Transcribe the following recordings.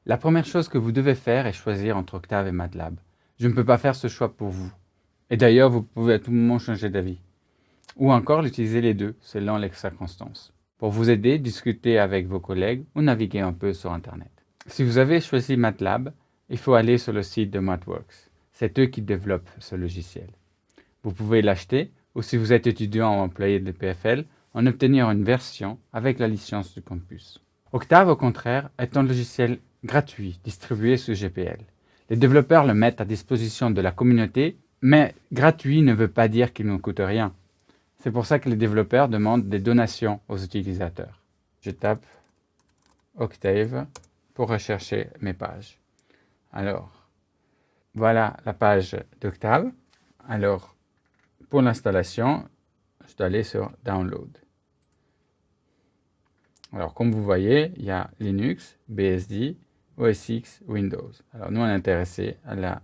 La première chose que vous devez faire est choisir entre Octave et MATLAB. Je ne peux pas faire ce choix pour vous. Et d'ailleurs, vous pouvez à tout moment changer d'avis. Ou encore utiliser les deux, selon les circonstances. Pour vous aider, discutez avec vos collègues ou naviguez un peu sur Internet. Si vous avez choisi MATLAB, il faut aller sur le site de MathWorks. C'est eux qui développent ce logiciel. Vous pouvez l'acheter, ou si vous êtes étudiant ou employé de l'EPFL, en obtenir une version avec la licence du campus. Octave, au contraire, est un logiciel gratuit distribué sous GPL. Les développeurs le mettent à disposition de la communauté, mais gratuit ne veut pas dire qu'il ne coûte rien. C'est pour ça que les développeurs demandent des donations aux utilisateurs. Je tape Octave pour rechercher mes pages. Alors, voilà la page d'Octave. Alors, pour l'installation, je dois aller sur Download. Alors, comme vous voyez, il y a Linux, BSD, OS X, Windows. Alors, nous, on est intéressé à la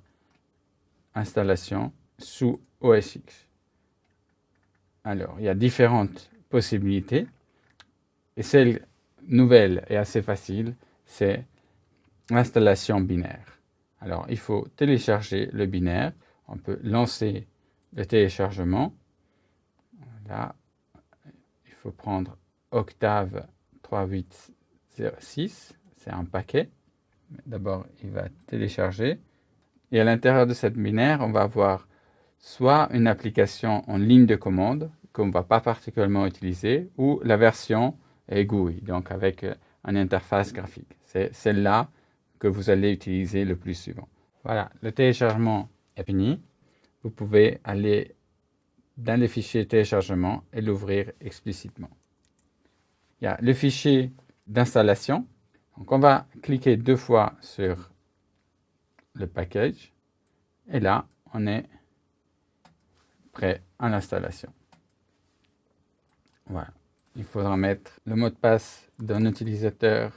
installation sous OS X. Alors, il y a différentes possibilités. Et celle nouvelle et assez facile, c'est l'installation binaire. Alors, il faut télécharger le binaire. On peut lancer le téléchargement. Là, il faut prendre Octave 3806. C'est un paquet. D'abord, il va télécharger. Et à l'intérieur de cette binaire, on va avoir soit une application en ligne de commande qu'on ne va pas particulièrement utiliser, ou la version GUI, donc avec une interface graphique. C'est celle-là que vous allez utiliser le plus souvent. Voilà, le téléchargement est fini. Vous pouvez aller dans les fichiers téléchargement et l'ouvrir explicitement. Il y a le fichier d'installation. Donc on va cliquer 2 fois sur le package. Et là, on est prêt à l'installation. Voilà. Il faudra mettre le mot de passe d'un utilisateur.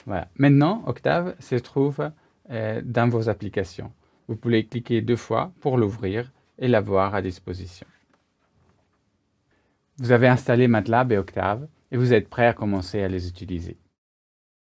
Voilà. Maintenant, Octave se trouve dans vos applications. Vous pouvez cliquer 2 fois pour l'ouvrir et l'avoir à disposition. Vous avez installé MATLAB et Octave et vous êtes prêt à commencer à les utiliser.